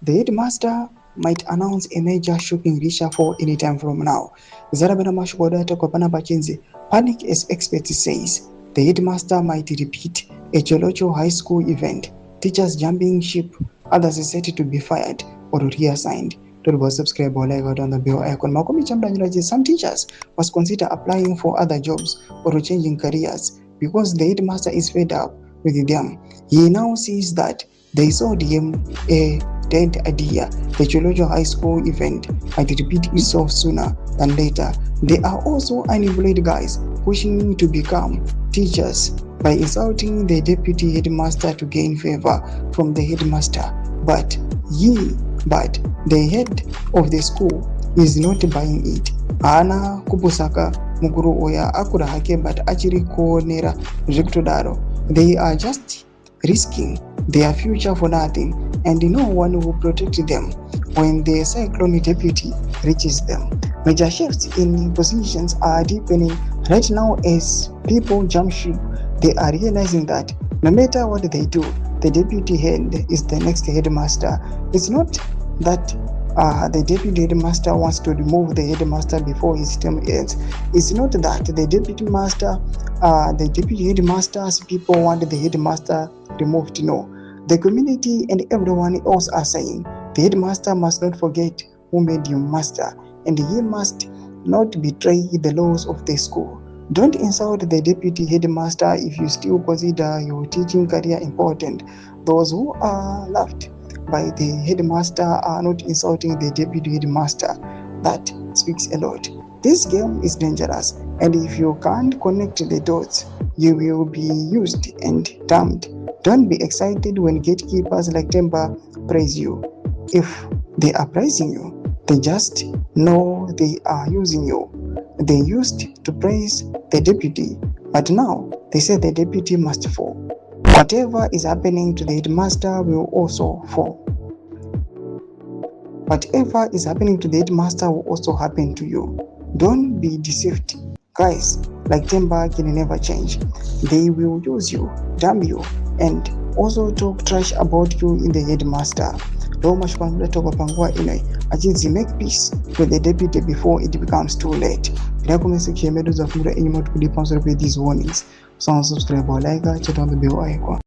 The headmaster might announce a major shocking reshuffle anytime from now. Zarabana Mashkodata Kopana Pachinzi, panic as experts says. The headmaster might repeat a Cholocho high school event, teachers jumping ship, others are set to be fired or reassigned. To subscribe or like out on the bell icon. Makomi Chamdanyuraji, some teachers must consider applying for other jobs or changing careers because the headmaster is fed up with them. He now sees that they saw him a dead idea. The Cholocho High School event might repeat itself sooner than later. They are also unemployed guys pushing to become teachers by insulting the deputy headmaster to gain favor from the headmaster. But the head of the school is not buying it. Ana kupusaka mukuru oya akura hake but achiri kuonera zvekutodaro. They are just risking their future for nothing, and no one will protect them when the Cyclone deputy reaches them. Major shifts in positions are deepening right now as people jump ship. They are realizing that no matter what they do, the deputy head is the next headmaster. It's not that the deputy headmaster wants to remove the headmaster before his term ends. It's not that the deputy headmaster's people want the headmaster removed. No, the community and everyone else are saying the headmaster must not forget who made him master, and he must not betray the laws of the school. Don't insult the deputy headmaster if you still consider your teaching career important. Those who are left by the headmaster are not insulting the deputy headmaster. That speaks a lot. This game is dangerous, and if you can't connect the dots, you will be used and damned. Don't be excited when gatekeepers like Temba praise you. If they are praising you, they just know they are using you. They used to praise the deputy, but now they say the deputy must fall. Whatever is happening to the headmaster will also fall. Whatever is happening to the headmaster will also happen to you. Don't be deceived. Guys like Temba can never change. They will use you, damn you, and also talk trash about you in the headmaster. Don't much fun to talk about anyway. Achieve make peace with the deputy before it becomes too late. Recommend section medals of any more to be sponsored with these warnings. So subscribe or like, chat on the bell icon.